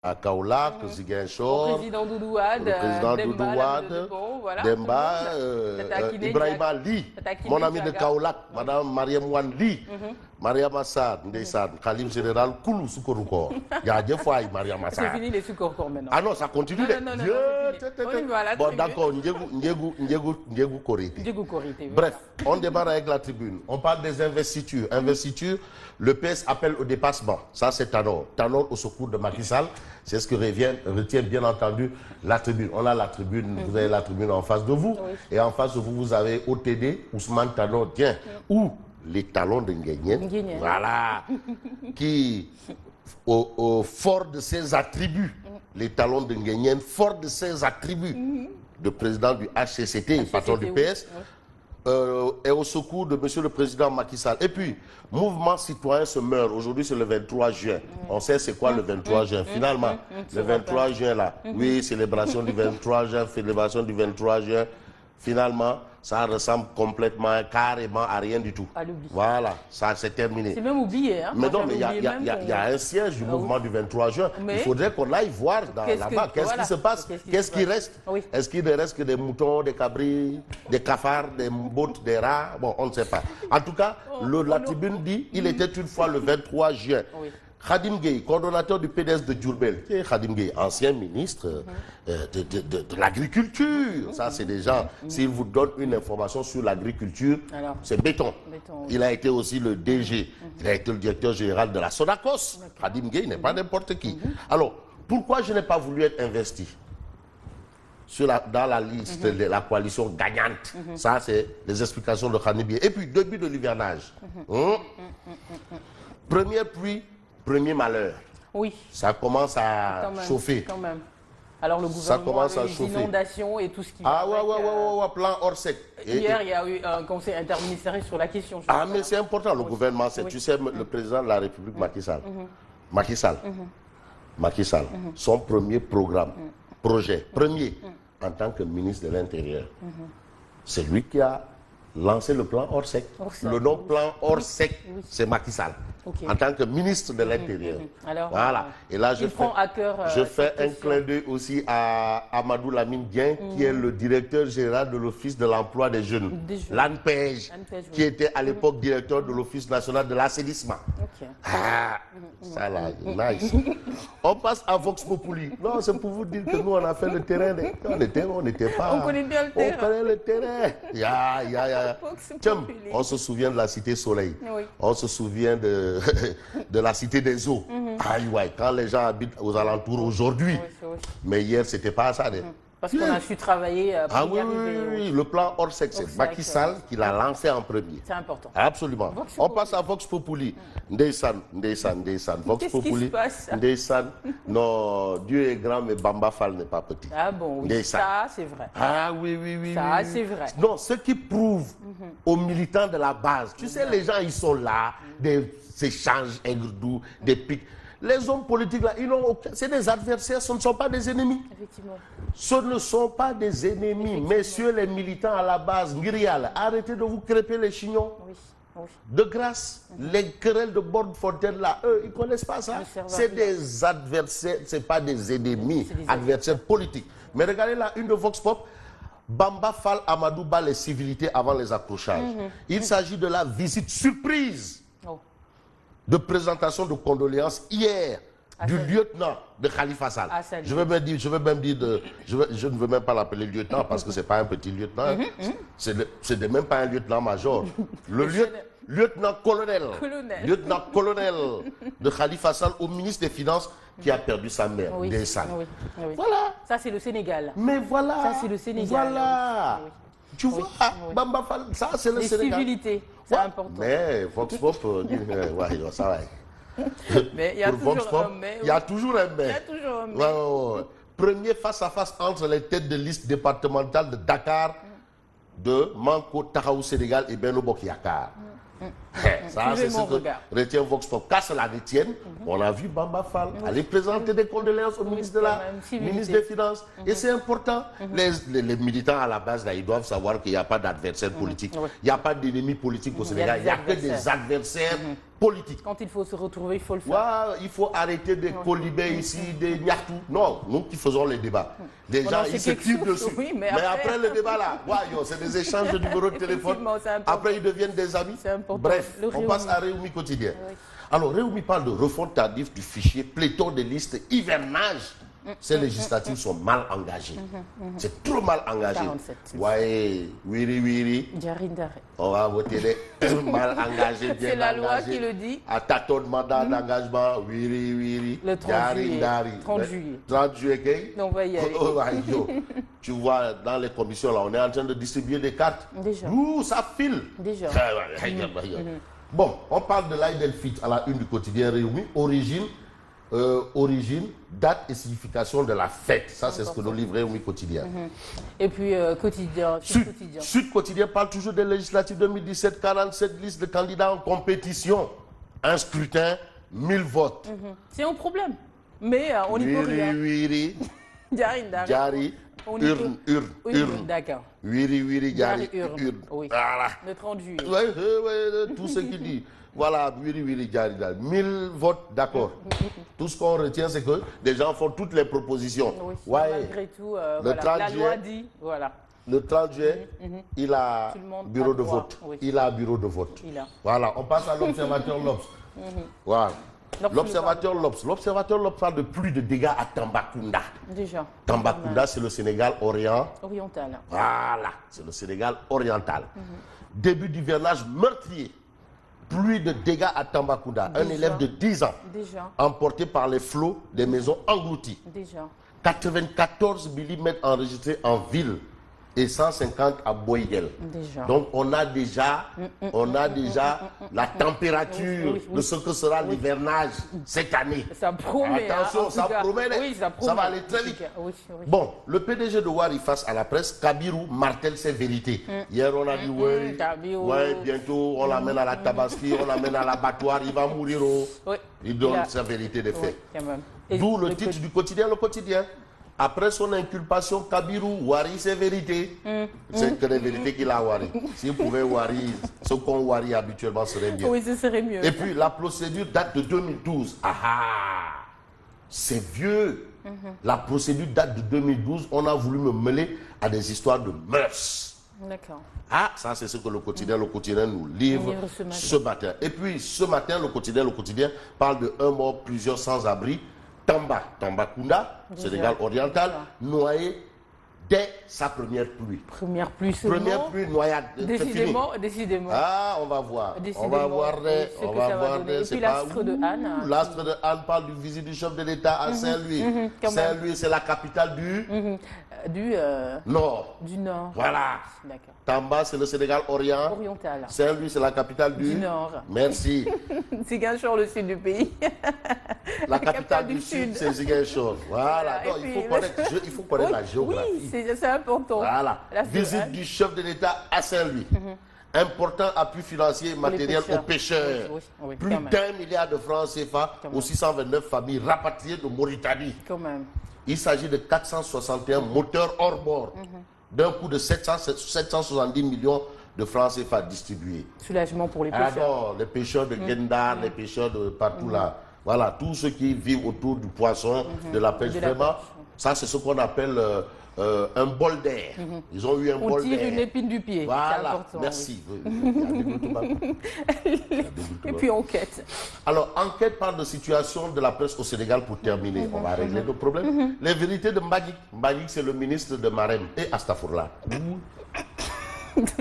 à Kaolack, Ziguinchor, président Doudou Wade, le président Demba, Doudou Wade, voilà, Demba, Ibrahima Ly, mon ami de Kaolack, Madame Mariam Wan Ly, Mariam Assad, Ndeysaan, Khalif général Koulou Soukourou. Il y a 2 fois Mariam Assad. C'est fini les Soukourou maintenant. Ah non, ça continue. Bon, d'accord, Ndiégou Korité. Bref, on démarre avec la tribune. On parle des investitures. Investitures, le PS appelle au dépassement. Ça, c'est Tanor. Tanor au secours de Macky Sall. C'est ce que retient bien entendu la tribune. On a la tribune, vous avez la tribune en face de vous. Oui. Et en face de vous, vous avez OTD, Ousmane Tanor, tiens, ou les talons de Nguyen. Voilà. Qui, au fort de ses attributs, les talons de Nguyen, fort de ses attributs de président du HCCT, patron du PS, est au secours de M. le Président Macky Sall. Et puis, mouvement citoyen se meurt. Aujourd'hui, c'est le 23 juin. On sait c'est quoi le 23 juin. Finalement, le 23 juin, là, oui, célébration du 23 juin, célébration du 23 juin. Finalement, ça ressemble complètement, carrément à rien du tout. Voilà, ça c'est terminé. C'est même oublié. Hein? Mais non, mais il y a un siège du mouvement du 23 juin. Il faudrait qu'on aille voir là-bas. Qu'est-ce qui se passe? Qu'est-ce qui reste? Est-ce qu'il ne reste que des moutons, des cabris, des cafards, des bottes, des rats? Bon, on ne sait pas. En tout cas, la tribune dit il était une fois le 23 juin. Khadim Gueye, coordonnateur du PDS de Diourbel. Khadim Gueye, ancien ministre de l'agriculture. Ça, c'est déjà, s'il vous donne une information sur l'agriculture, c'est béton. Il a été aussi le DG, il a été le directeur général de la Sonacos. Khadim Gueye n'est pas n'importe qui. Alors, pourquoi je n'ai pas voulu être investi dans la liste de la coalition gagnante? Ça, c'est les explications de Khadim Gueye. Et puis, début de l'hivernage. Première pluie, premier malheur. Oui. Ça commence à chauffer. Quand même. Alors le gouvernement a eu des inondations et tout ce qui... ouais, plan hors sec. Hier, il y a eu un conseil interministériel sur la question. Mais c'est important, le gouvernement, tu sais, le président de la République, Macky Sall. Macky Sall, son premier projet, en tant que ministre de l'Intérieur, c'est lui qui a lancé le plan hors sec. Le nom plan hors sec, c'est Macky Sall. En tant que ministre de l'Intérieur. Voilà. Et là, je fais un clin d'œil aussi à Amadou Lamine Dieng, qui est le directeur général de l'Office de l'emploi des jeunes. L'ANPEJ, qui était à l'époque directeur de l'Office national de l'assainissement. Ça là, nice. On passe à Vox Populi. Non, c'est pour vous dire que nous, on a fait le terrain. On n'était pas... On connaît bien le terrain. On connaît le terrain. Tiens, on se souvient de la Cité Soleil. On se souvient de la Cité des Eaux. Quand les gens habitent aux alentours aujourd'hui. Mais hier, c'était pas ça. Parce qu'on a su travailler pour y arriver. Oui, le plan hors sec, c'est Macky Sall qui l'a lancé en premier. C'est important. Absolument. On passe à Vox Populi. Ndeysaan. Vox Populi. Ndeysaan. Non, Dieu est grand, mais Bamba Fall n'est pas petit. Ah bon, oui, ça c'est vrai. Ah oui. Ça c'est vrai. Non, ce qui prouve aux militants de la base, tu sais, les gens, ils sont là, des échanges aigres-doux, des pics. Les hommes politiques, là, c'est des adversaires, ce ne sont pas des ennemis. Effectivement. Ce ne sont pas des ennemis. Messieurs les militants à la base, Ngirial, arrêtez de vous crêper les chignons. De grâce, les querelles de bord de fontaine, là, eux, ils ne connaissent pas ça. C'est des adversaires, ce n'est pas des ennemis, adversaires politiques. Mais regardez là, une de Vox Pop, Bamba Fall Amadou bat les civilités avant les accrochages. Il s'agit de la visite surprise de présentation de condoléances hier du lieutenant de Khalifa Sall. Je ne veux même pas l'appeler lieutenant parce que ce n'est pas un petit lieutenant. C'est même pas un lieutenant-major. Le lieutenant-colonel de Khalifa Sall au ministre des Finances qui a perdu sa mère, Ndeysaan. Voilà. Ça, c'est le Sénégal. Mais voilà. Ça, c'est le Sénégal. Voilà. Tu vois, Bamba Fall, ça, c'est le Sénégal. Les civilités, c'est important. Mais Vox Pop, ça va. Mais il y a toujours un mais. Il y a toujours un mais. Premier face-à-face entre les têtes de liste départementales de Dakar, de Manko, Tahaou Sénégal et Benno Bokk Yakaar. Ça, c'est ce que retient Vox Pop. Qu'à cela retienne, on a vu Bamba Fall aller présenter des condoléances au ministre des Finances. Et c'est important. Les militants à la base, là, ils doivent savoir qu'il n'y a pas d'adversaire politique. Il n'y a pas d'ennemi politique au Sénégal. Il n'y a que des adversaires politique. Quand il faut se retrouver, il faut le faire. Ouais, il faut arrêter des colibés ici, des niartou. Non, nous qui faisons les débats. Les gens, ils se tirent dessus. Oui, mais après le débat là, c'est des échanges de numéros de téléphone. Après, ils deviennent des amis. Bref, on passe à Réumi quotidien. Oui. Alors, Réumi parle de refonte tardive du fichier, pléthore de listes, hivernage. Ces législatives sont mal engagées. C'est trop mal engagé. 47. Ouais, wiri. On va voter les mal engagés. C'est la loi qui le dit. À tâtonnement d'engagement, wiri. Le 30 juillet. 30 juillet. 30 juillet. On va y aller. Tu vois, dans les commissions, là, on est en train de distribuer des cartes. Déjà. Ouh, ça file. Déjà. Bon, on parle de l'Aïd el-Fitr à la une du quotidien Réumi. Origine, date et signification de la fête. Ça, c'est ce que nous livre Réumi quotidien. Et puis, quotidien. Sud quotidien parle toujours des législatives 2017, 47 listes de candidats en compétition. Un scrutin, 1000 votes. C'est un problème. Mais on n'y peut rien. Wiri. Jari. Urne. D'accord. Wiri, Jari, urne. Oui. Voilà. Le 30 juillet. Oui, tout ce qui dit. Voilà, wiri, Jari. 1000 votes, d'accord. Tout ce qu'on retient, c'est que les gens font toutes les propositions. Oui, ouais. Malgré tout, la loi dit, voilà. Le 30 juillet, il a bureau de vote. Oui. Il a bureau de vote. Voilà, on passe à l'observateur L'Obs. Voilà. L'observateur L'Obs parle de plus de dégâts à Tambacounda. Déjà. Tambacounda, c'est le Sénégal oriental. Voilà, c'est le Sénégal oriental. Début d'hivernage meurtrier. Pluie de dégâts à Tambacounda. Un élève de 10 ans, emporté par les flots des maisons englouties. 94 mm enregistrés en ville et 150 à Boyguel. Donc on a déjà la température de ce que sera l'hivernage cette année. Ça promet. Attention, ça promet. Oui, ça va aller très vite. Oui. Bon, le PDG de Wari face à la presse, Kabirou martèle ses vérités. Hier on a dit bientôt on l'amène à la Tabaski, on l'amène à l'abattoir, il va mourir. Il donne sa vérité des faits. D'où le titre du quotidien, Le Quotidien. Après son inculpation, Kabirou, Wari, ses vérités. C'est que les vérités qu'il a Wari. S'il pouvait Wari, ce qu'on Wari habituellement serait mieux. Oui, ce serait mieux. Et puis la procédure date de 2012. C'est vieux. La procédure date de 2012. On a voulu me mêler à des histoires de mœurs. D'accord. Ça c'est ce que le quotidien nous livre ce matin. Et puis ce matin, le quotidien parle de un mort, plusieurs sans-abri. Tambacounda, Sénégal oriental, noyé dès sa première pluie. Première pluie, noyade. Décidément. On va voir. On va voir. Et puis l'astre de Anne. L'astre de Anne parle du visite du chef de l'État à Saint-Louis. Saint-Louis, c'est la capitale du Nord. Du Nord. Voilà. D'accord. Tamba, c'est le Sénégal oriental. Saint-Louis, c'est la capitale du Nord. Merci. Ziguinchor, le sud du pays. La capitale du Sud, c'est Ziguinchor. Voilà. Donc, il faut connaître la géographie. Oui, c'est important. Voilà. Visite du chef de l'État à Saint-Louis. Important appui financier et matériel aux pêcheurs. Plus d'1 milliard de francs CFA aux 629 familles rapatriées de Mauritanie. Quand même. Il s'agit de 461 moteurs hors bord, d'un coût de 770 millions de francs CFA distribués. Soulagement pour les pêcheurs. Alors, les pêcheurs de Gendar, les pêcheurs de partout là. Voilà, tous ceux qui vivent autour du poisson, de la pêche. Vraiment, ça c'est ce qu'on appelle un bol d'air. Ils ont eu un bol d'air. On tire une épine du pied. Voilà, merci. Et puis enquête. Alors, enquête parle de situation de la presse au Sénégal pour terminer. On va régler le problème. Les vérités de Mbagnick. Mbagnick, c'est le ministre de Marème et Astafourla. De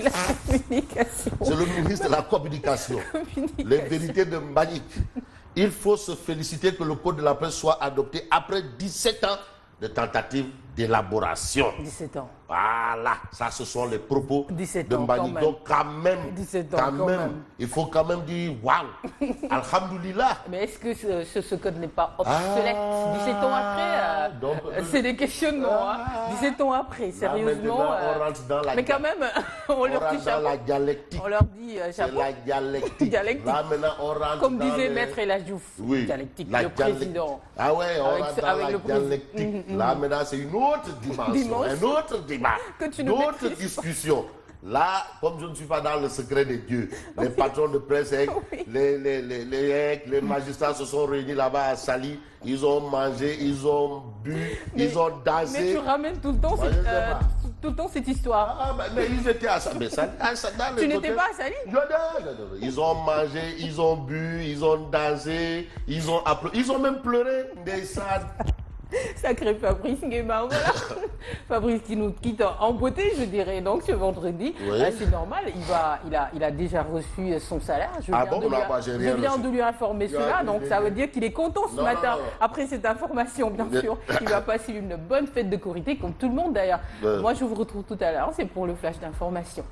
la communication. C'est le ministre de la communication. Les vérités de Mbagnick. Il faut se féliciter que le code de la presse soit adopté après 17 ans de tentatives d'élaboration. 17 ans. Voilà, ça ce sont les propos de Mbagnick. Donc quand même, 17 ans, quand même, il faut quand même dire waouh, alhamdoulilah. Mais est-ce que ce code n'est pas obsolète 17 ans après c'est des questionnements. 17 ans après, sérieusement. On rentre dans la mais quand même, on leur dit dans la dialectique. On leur dit c'est la dialectique. Là maintenant, on rentre comme disait Maître El Hadji Diouf, dialectique, le président. Ah ouais, on rentre dans la dialectique. Là maintenant, c'est une autre dimension. Un autre débat, d'autres discussions. Là, comme je ne suis pas dans le secret des dieux, les patrons de presse, les magistrats se sont réunis là-bas à Saly, ils ont mangé, ils ont bu, ils ont dansé. Mais tu ramènes tout le temps, cette histoire. Mais ils étaient à Saly. Tu n'étais pas à Saly? Ils ont mangé, ils ont bu, ils ont dansé, ils ont applaudi, ils ont même pleuré des salles. Sacré Fabrice Nguema, voilà. Fabrice qui nous quitte en beauté, je dirais. Donc ce vendredi, oui. C'est normal. Il a déjà reçu son salaire. Je viens de lui informer cela. Donc ça veut dire qu'il est content ce matin. Non. Après cette information, bien sûr, il va passer une bonne fête de Korité, comme tout le monde d'ailleurs. Moi, je vous retrouve tout à l'heure. C'est pour le flash d'information.